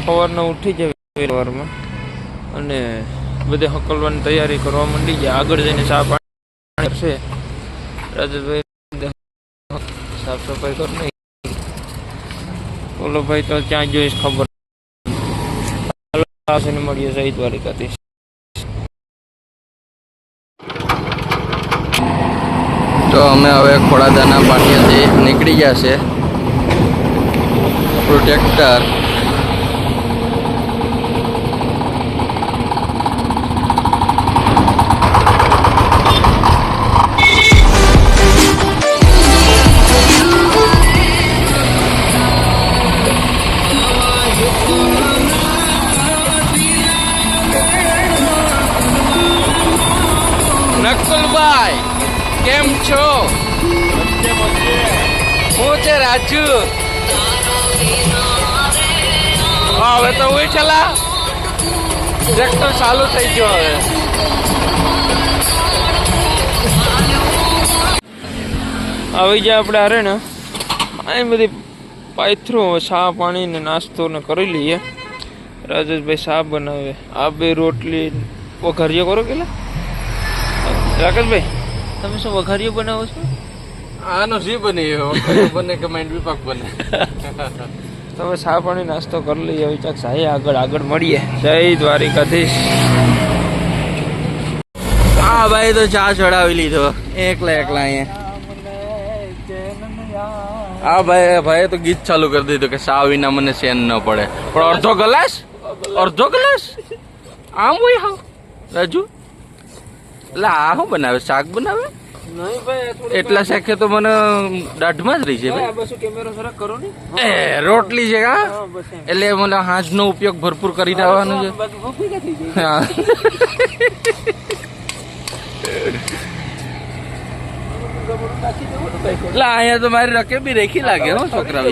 સવારના ઉઠી જાય સવારમાં અને બધે હકલવાની તૈયારી કરવા માંડી જાય. આગળ જઈને ચા પાણી કરશે. રાજેશભાઈ સાફ સફાઈ કરી નહીં. ઓલો ભાઈ તો ક્યાં જોઈશ ખબર. મળીએ સહી દ્વારિકાથી. તો અમે હવે ખોડાદાના પાટિયાથી નીકળી ગયા છે. પ્રોટેક્ટર નકુલભાઈ કેમ છો? હું છે રાજુ. હવે તો ઉઠેલા ટ્રેક્ટર ચાલુ થઈ ગયો. હવે આવી જાય આપણે હારે ને આ બધી પાયથરું ચા પાણી ને નાસ્તો ને કરી લઈએ. રાજેશભાઈ ચા બનાવે. આ બે રોટલી વઘારીઓ કરો કે રાકેશભાઈ તમે શું વઘારીઓ બનાવો છો? આનો જી બની બને કે માઇન્ડ વિભાગ બને. તમે ચા પાણી નાસ્તો કરી લઈએ. હવે ચાક સાહે આગળ મળીએ. જય દ્વારિકાધીશ. હા ભાઈ તો ચા ચડાવી લીધો એકલા અહીંયા. હા ભાઈ તો ગીત ચાલુ કરી દીધું કે ચા વિના મને ચેન ન પડે. પણ અડધો ગ્લાસ આમ હોય. હા રાજુ એટલે આ શું બનાવે? શાક બનાવે? એટલા શાકે તો મને દાઢમાં જ રહી છે. રોટલી છે હા, એટલે મને હાજનો ઉપયોગ ભરપૂર કરી દેવાનો છે. હા એટલે અહીંયા તો મારી રકે બી રેખી લાગે હો છોકરા.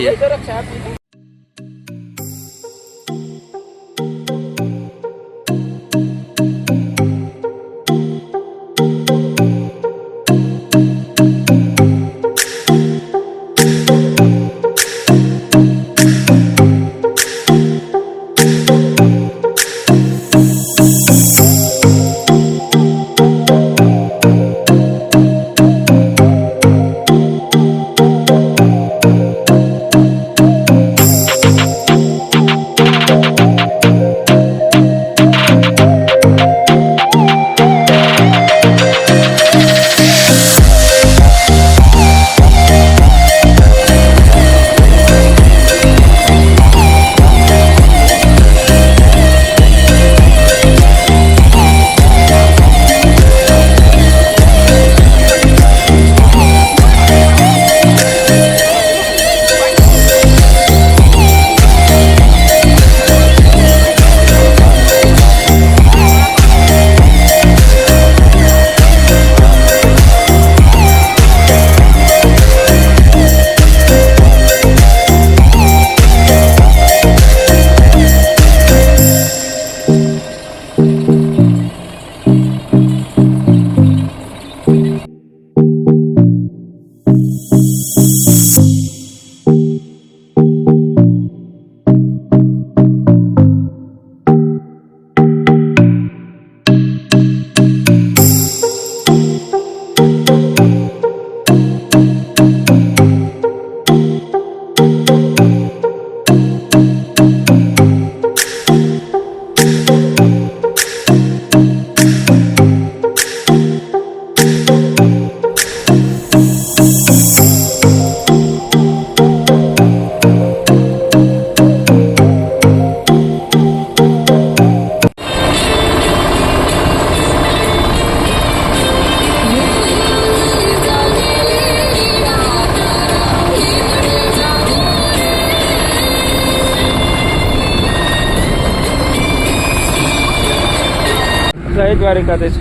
જય દ્વારિકાધીશ.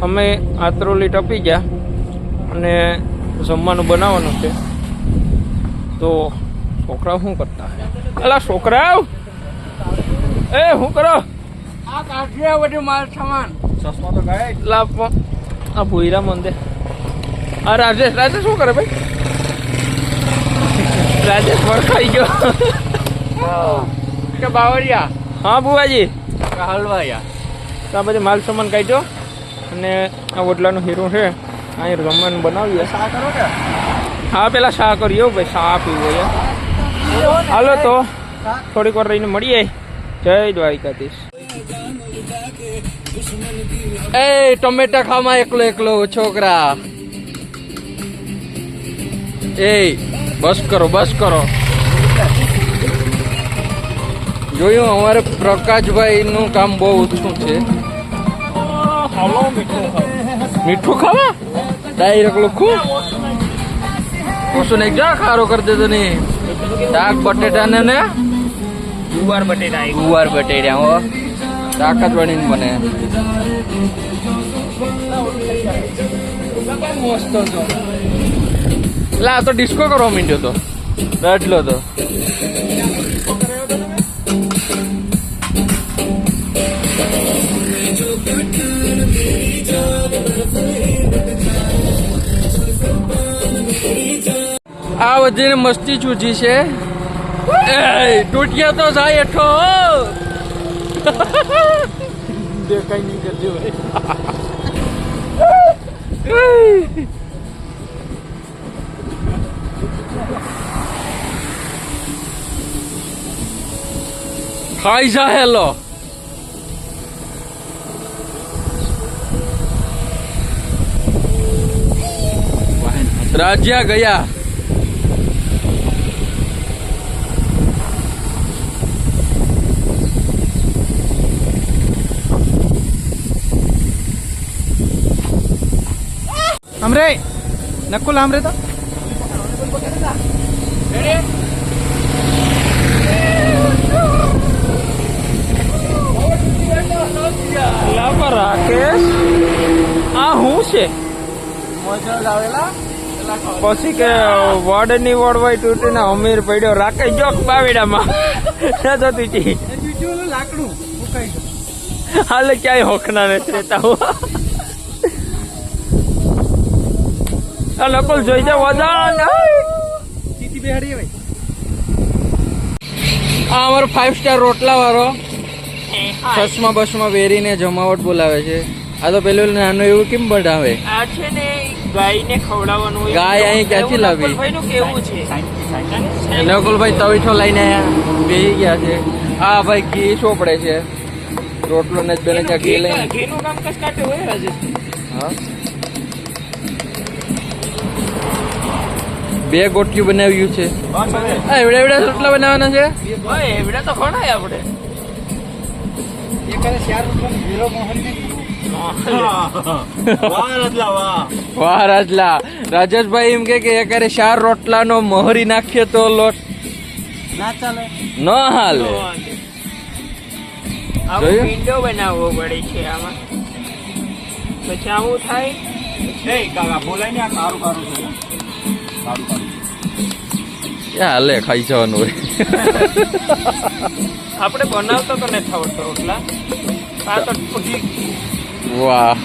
અમે આત્રોલી ટપી ગયા અને જમવાનું બનાવવાનું છે. તો છોકરાઓ શું કરતા? અલા છોકરાઓ એ શું કરો? આ કાઢ્યા બધું માલ સામાન. ચશ્મા તો ગયા. એટલા આ ભૂયરા મંદિર. આ રાજેશ શું કરે ભાઈ? રાજેશ વળખાઈ ગયો. કે બાવરિયા હા બુવાજી, કે હલવાયા. તો આ બધે માલ સામાન કાઢ્યો અને આ ઓટલાનો હીરો છે. અહીં જમવાનું બનાવીએ. શા કરો કે હા પેલા શા કરીએ ભાઈ, શા પીવો છે. હાલો તો થોડીક વાર રહીને મળીએ. જય દ્વારિકાધીશ. એ ટમેટા ખામાં એકલો એકલો છોકરા. એ બસ કરો બસ કરો. જોયું અમારે પ્રકાશભાઈ નું કામ બહુ ઓછું છે. મીઠું ખાવા ડાયરેક્ટ લખું ઓછું નહીં જા ખારો કરી દેતો નહીં. શાક બટેટા ને ગુવાર બટેટા ગુવાર બટેટા હો શાક જ બનીને બને. એટલે આ તો ડિસ્કો કરવા માંડ્યો તો રડલો તો. આ વધીને મસ્તી ચૂજી છે. તૂટ્યા તો જાય એઠો દેખાય નહીં કરજો. ખાઈ જા હેલો. રાજ્યા ગયા. हमरे नकुल हमरे तो લાવો રાકેશ, આ હું છે પછી કે વડ ની વડવાઈ તૂટીને અમીર પડ્યો. રાકેશ જોક બાવેડામાં જતી लाकड़ू હાલે ક્યાંય હોખના નથી રહેતા. હું આ નકલ જોઈ જાય વદાન. सीधी बेहड़ी है भाई. આ અમારો 5 સ્ટાર રોટલા વાળો ચશ્મા બસમાં વેરીને જમાવટ બોલાવે છે. આ તો પેલું નાનું એવું કેમ બનાવે? આ છે ને ગાયને ખવડાવવાનું હોય. ગાય અહીં ક્યાંથી લાવી? ભાઈનું કેવું છે નકુલભાઈ તવીઠો લઈને આયા બેસી ગયા છે. આ ભાઈ ઘી ચોપડે છે. રોટલો ને જ બેને ત્યાં ઘી લઈને. ઘીનું કામ કસ કાટે હોય રાજેશ. હા 2 ગોટિયું બનાવ્યું છે. એવડા એવડા રોટલા બનાવવાના છે. ભાઈ એવડા તો ઘણા આપણે. ये करे 4 रुपया हीरो मोहन ने વાહ રાજલા. રાજેશભાઈ એમ કે એકારે 4 રોટલાનો મોહરી નાખીએ તો લોટ ना चले. ન હાલે. આવો જોયું? વિન્ડો બનાવવો પડે છે આમાં. પછી આવું થાય. હાલે ખાઈ જવાનું હોય. આપણે બનાવતો તો નથી આવડતો રોટલા. આ તો પગી વાહ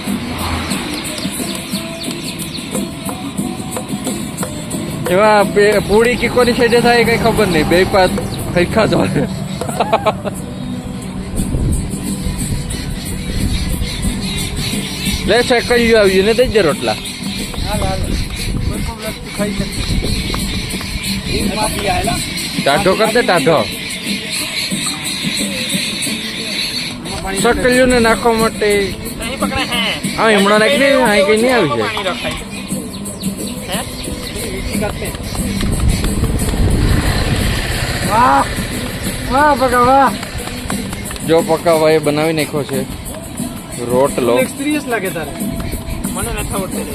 એમાં પૂરી કે કોની સાઈડે થાય કઈ ખબર નહીં. બે પાસ ખરખા જ હોય. લે સેકન્ડ આવ્યું ને દઈ દે રોટલા. ટાઢો કર દે ટાઢો. સકલ્યું ને નાખવા માટે નહીં પકડે હે. હા હમણાં નાખી દે. હા કઈ નહીં આવી છે. પાણી રખાય હે. वाह वाह भगा वाह. જો પકાવાએ બનાવી નાખ્યો છે રોટલો. एक्सपीरियंस लगे तारे. મને નથી આવડતું.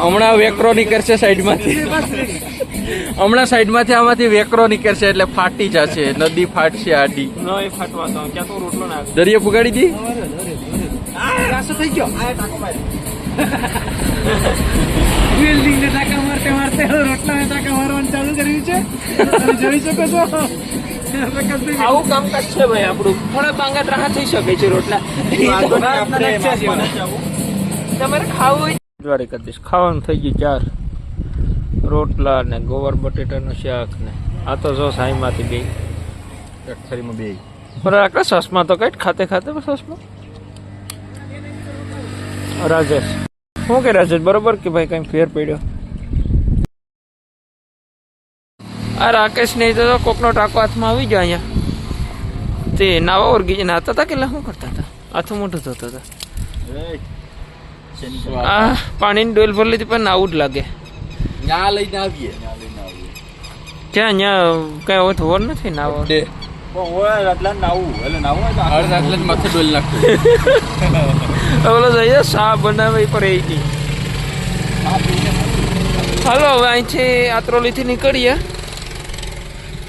હમણાં વેકરો નીકળશે સાઈડમાંથી. હમણાં સાઈડમાંથી આમાંથી વેકરો નીકળશે એટલે ફાટી જશે. નદી ફાટશે આડી. ન એ ફાટવા તો ક્યાં તો રોટલો નાખ. દરિયો પુગાડી દી. रास्ता થઈ ગયો. બિલ્ડિંગ ને ટાકા મારતે મારતે રોટલા ટાકા મારવાનું ચાલુ કર્યું છે. તમે જોઈ શકો છો. આવું કામકાજ છે ભાઈ આપણું. થોડા બાંગા રાહત થઈ શકે છે રોટલા. તમારે ખાવું હોય દ્વારિકાધીશ. ખાવાનું થઈ ગયું 4. રોટલા ને ગોવાર બટેટાનું શાક ને આ તો જો સાઈમાંથી બે અક્ષરીમાં બે બરાબર સસમાં તો કઈ ખાતે ખાતે સસમાં રાજેશ શું કે રાજેશ બરોબર કે ભાઈ કઈ ફેર પડ્યો આ રાકેશ ને તો કોકનો ટાંકો હાથમાં આવી ગયો અહીંયા તે નાવા ઓરગી નાતા હતા કેટલા શું કરતા હતા હાથું મોટું થતા હતા આ પાણીની ડોલ ભરી લીધી પણ આવું જ લાગે ત્યાં લઈને આવીએ ક્યાં અહીંયા કઈ હવે થવો નથી નાવા માથે ડોલ નાખતો ઓલો જઈએ શા બનાવે પર એ ગઈ હાલો હવે અહીંથી આત્રોલીથી નીકળીએ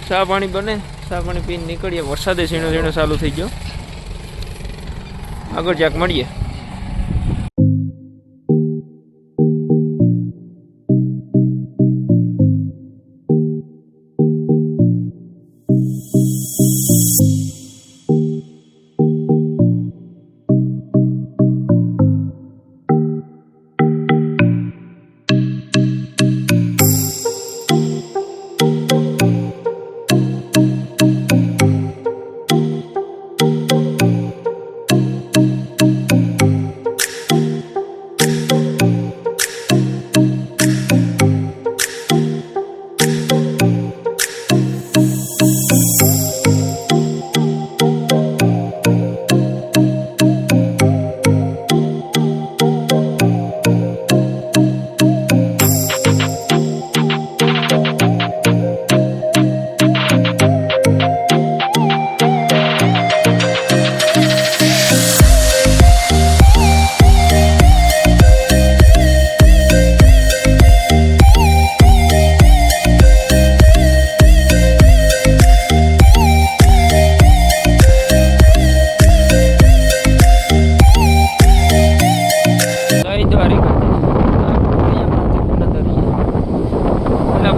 ચા પાણી બને ચા પાણી પીને નીકળીએ વરસાદે ઝીણો ઝીણો ચાલુ થઈ ગયો આગળ જ્યાંક મળીએ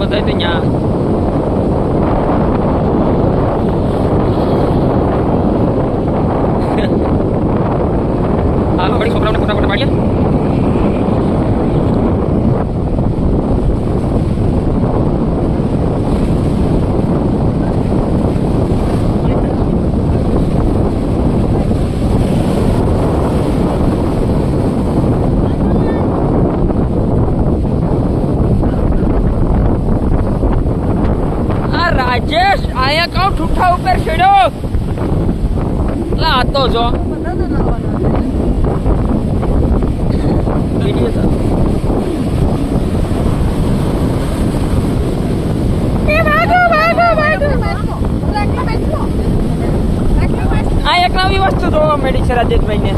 બધા તો ત્યાં હાલો ઘડી છોકરાઓને ફોટા ફોટા પાડીએ રાજેશ આયા કહું ઠુઠ્ઠા ઉપર છેડ્યો લા આતો જો આ એક નવી વસ્તુ જોવા મળી છે રાજેશભાઈ ને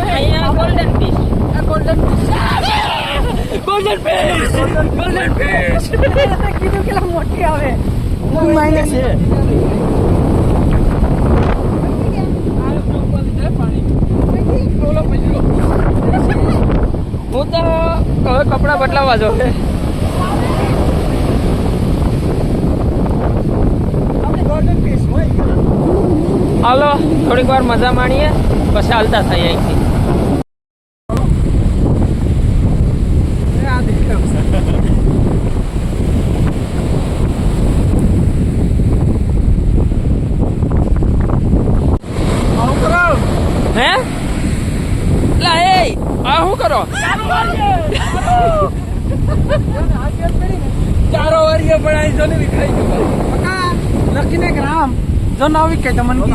અહીંયા ગોલ્ડન ફિશ ગોલ્ડન ફિશ કીધું કે મોટી આવે મહિને છે હું તો હવે કપડા બદલાવા જો હાલો થોડીક વાર મજા માણીએ પછી હાલતા થઈએ અહીંથી હે લા એ આ શું કરો ચારો વારીએ પડાઈ જો ને વિખાઈ ગયો લખીને ગ્રામ जो ना विके मन की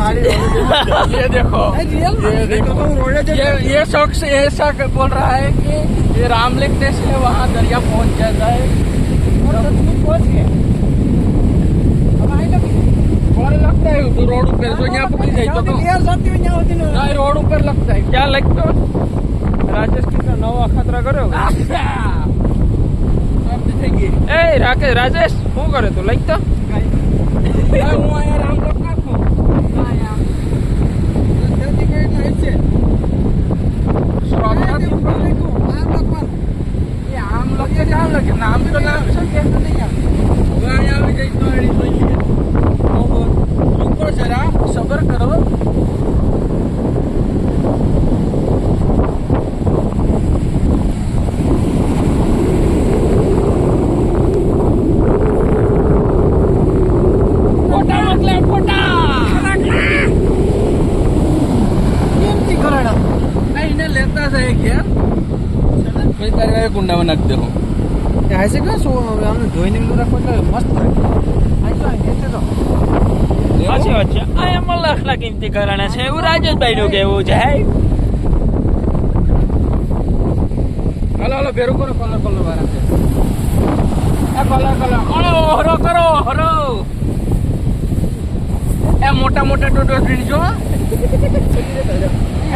ये देखो ये शख्स ऐसा बोल रहा है कि ये राम लिखने से वहाँ दरिया पहुँच जाता है पहुंच गए अब आई लगी और लगता है तो रोड ऊपर जो यहाँ पकड़ी जाए तो यार साथी में यहाँ होती ना ना रोड ऊपर लगता है क्या लगता राजेश कितना नवा खतरा करो ए राकेश राजेश શું કરે તું લખતો હું અહીંયા રામ લખ નાખું આમ લખે નામ લખે નામ તો નામ છે કે નહીં અહીંયા આવી જઈ તો એડી જોઈએ રૂકો જરા સબર કરો નાખી દેવું. એ હાસે કે શું આમને ધોઈને લીધું રાખો એટલે મસ્ત રહે. આઈ તો એટલે તો સાચી વાત છે. આ એમાં લાખના કિંમતી ઘરાણા છે એવું રાજેશભાઈનું કહેવું છે. હાલો હાલો ભેરું કરો કલર કલર વાળા છે. એ કલર હરો કરો હરો. એ મોટા મોટા ટોટો જો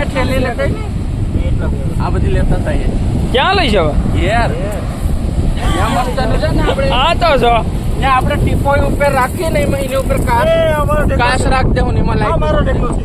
એટલે લઈ લેતા ને આ બધી લેતા થાય ક્યાં લઈ જવા? યાર યા મસ્ત છે ને આપણે આ તો જો ને આપણે ટીપોઈ ઉપર રાખીએ ને એની ઉપર કાચ રાખ દેવું ને એમાં લાઈટ મારો ઢેકલો છે.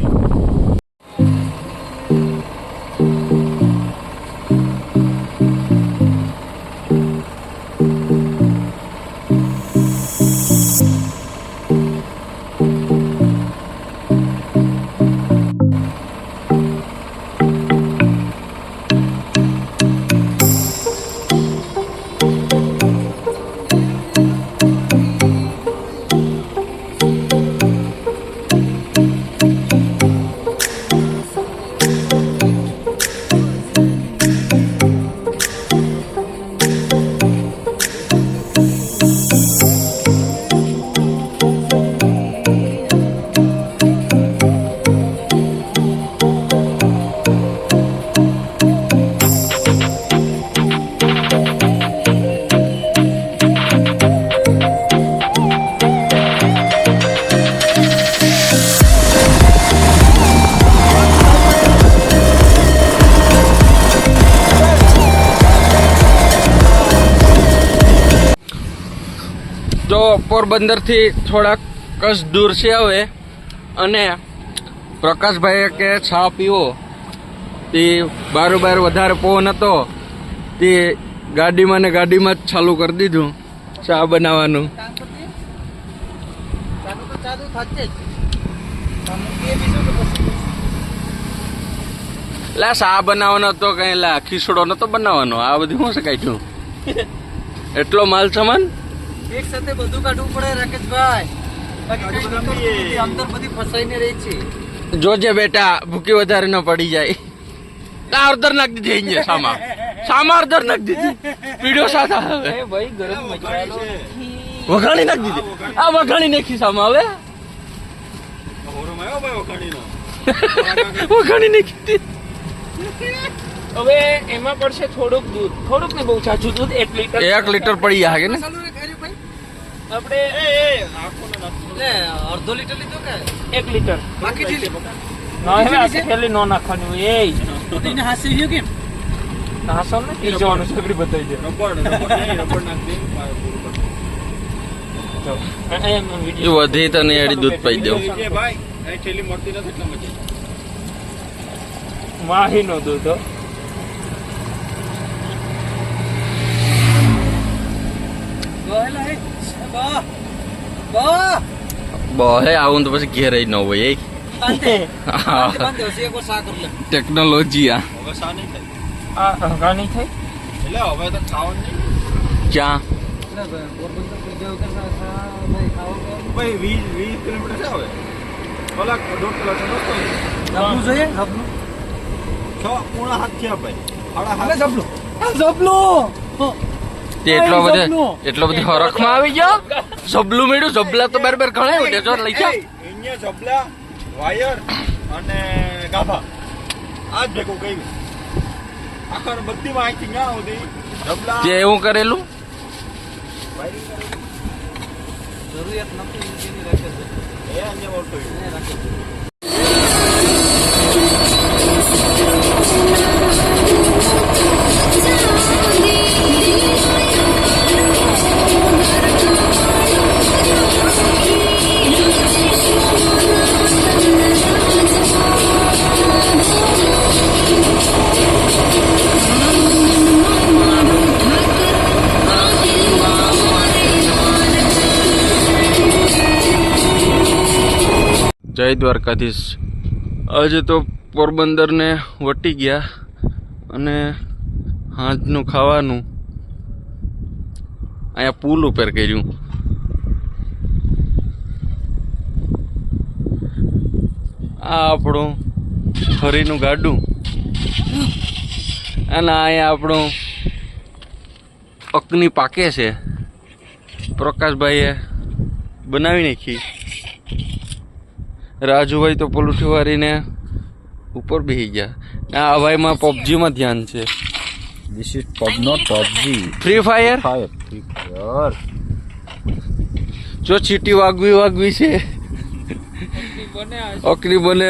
જો પોરબંદરથી થોડાક કસ દૂર છે હવે અને પ્રકાશભાઈએ કે ચા પીવો તે બારોબાર વધારે પવન હતો તે ગાડીમાં ને ગાડીમાં જ ચાલુ કરી દીધું ચા બનાવવાનું. લા ચા બનાવવાનો તો કઈ લા ખીસડો નતો બનાવવાનો. આ બધું શું શકાય છું એટલો માલ સામાન એક સાથે બધું કાઢવું પડે રાકેશભાઈ. અંદર બધી ફસાઈને રહી છે. જોજે બેટા ભૂકી વધારે ન પડી જાય. અડધર નાખી દીધી અહીંયા સામા અડધર નાખી દીધી પીડ્યો સાથે હવે ભાઈ ગરમ મસાલો વઘાણી નાખી દીધી. આ વઘાણી નાખી સામા હવે વઘાણી નાખી દીધી. હવે એમાં પડશે થોડુંક દૂધ, થોડુંક ને બહુ છાછું દૂધ. 1 લીટર 1 લીટર પડી જાય ને આપણે અડધો લીટર લીધો કે 1 લીટર બાકી ઢીલી ના હવે આ ખેલી નો નાખવાનું હોય. એ એને હાસી ગયો કેમ નાસો ને પી જવાનું સગડી બતાવી દે. એ વધી તને એડી દૂધ પાઈ દેવું. માહી નો દૂધ હો. બહે આવું તો પછી ઘેર ન હોય. ટેકનોલોજી આ ઘણી થઈ ક્યાં એટલો બધી હરખમાં આવી ગયો. ઝબલું મેળ્યું ઝબલા તો બરાબર ઘણા લઈ જા ઝબલા વાયર અને ગાભા આજ ભેગું કર્યું આખર બધી માહિતી ના હોતી ઝબલા તે એવું કરેલું જરૂરિયાત નથી રાખે છે એ અન્ય બોલતો રાખે છે. જય દ્વારકાધીશ. આજે તો પોરબંદરને વટી ગયા અને સાંજનું ખાવાનું અહીંયા પુલ ઉપર કર્યું. આ આપણું ફરીનું ગાડું અને અહીંયા આપણું અકની પાકે છે. પ્રકાશભાઈએ બનાવી નાખી. રાજુભાઈ તો પલુઠી વાળીને ઉપર બેસી ગયા. આ ભાઈમાં પબજીમાં ધ્યાન છે. This is pub, not PUBG. Free fire Fire. Fire. જો ચીટી વાગવી છે. બને આ અકની બને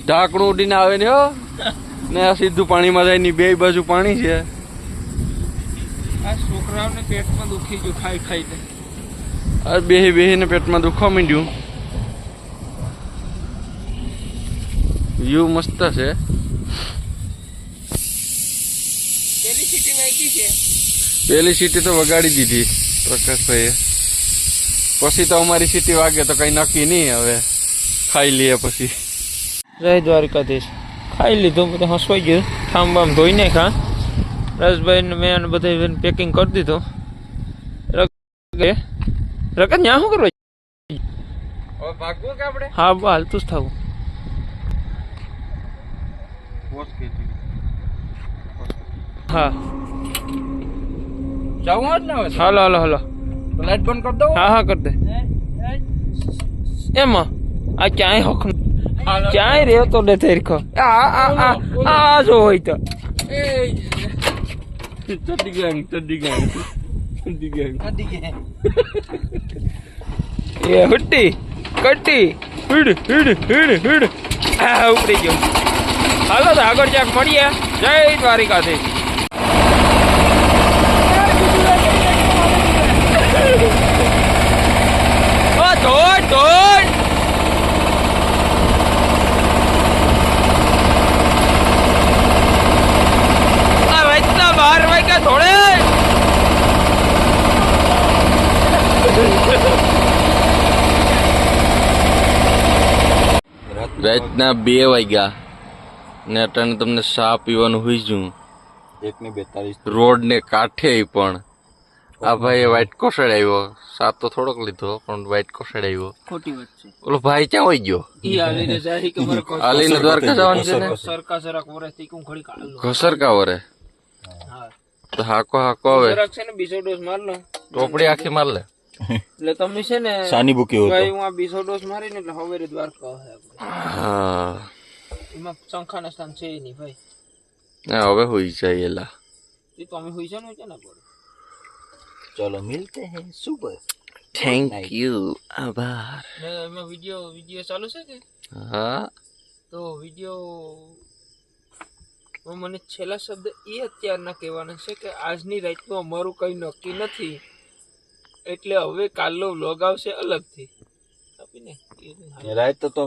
ઢાંકણું ઉડીને આવે ને હો ને આ સીધું પાણીમાં જાય ની બે બાજુ પાણી છે. આ છોકરાઓને પેટમાં દુખી ગયું ખાઈ ખાઈને. આ બેહીને પેટમાં દુખવા માંડ્યું. વ્યૂ મસ્ત છે. પેલી સીટી વાગી છે. પેલી સીટી તો વગાડી દીધી પ્રકાશભાઈએ. પછી તો અમારી સીટી વાગે તો કઈ નક્કી નહીં. હવે ખાઈ લઈએ પછી. જય દ્વારકાધીશ. ખાઈ લીધું, બધું હસવાઈ ગયું. ઠામ બામ ધોઈ નાખ્યા. રસભાઈને મેં બધે પેકિંગ કરી દીધું. રકત ત્યાં શું કરવા? હવે ભાગવું કે આપણે? હા હાલતું જ થવું. હા જાવું જ ને હવે. હાલો હાલો હાલો. લાઈટ બંધ કરી દઉં. હા હા કરી દે. એમાં આ ક્યાંય હક ક્યાંય રહ્યો તો ને તેરખો આ જો હોય તો ચડ્ડી gang. એ હુટ્ટી કટ્ટી હિડ આ ઉપડી ગયો. હાલો તો આગળ ક્યાંક મળીએ. જય દ્વારિકાધીશ. ધોડ આ રાતના 12 વાગ્યા ધોળે. રાતના 2 વાગ્યા ને અટાણે તમને ચા પીવાનું હોય છું. 1:42. રોડ ને કાંઠે પણ આ ભાઈ વ્હાઈટ કોસેડ આવ્યો. સાત તો થોડોક લીધો પણ વ્હાઈટ કોસેડ આવ્યો. ખોટી વાત છે. ઓલો ભાઈ ક્યાં હોય ગયો? ઈ આલીને જાય કે મારે આલીને દ્વારકા જવાનું છે ને. સરકા જરાક વરસથી કું ખડી કાઢ લો. ઘસર કા વરે હા તો હાકો હવે જરાક છે ને બીજો ડોઝ માર લો. ટોપડી આખી માર લે. એટલે તમે છે ને સાની બુકી હોતો. ભાઈ હું આ બીજો ડોઝ મારીને એટલે હવે દ્વારકા હે હા એમાં શંખાના સ્થાન છે નહીં ભાઈ. હવે હોઈ જાય એલા. એ તો અમે હોઈ છે ને પડે. ચલો મિલતે હૈ સુબહ. થેન્ક યુ આભાર. ને એમાં વિડિયો ચાલુ છે કે? હા તો વિડિયો મને છેલ્લા શબ્દ એ અત્યારના કહેવાના છે કે આજની રાતનું અમારું કંઈ નક્કી નથી, એટલે હવે કાલનો વ્લોગ આવશે અલગથી. આપીને રાત તો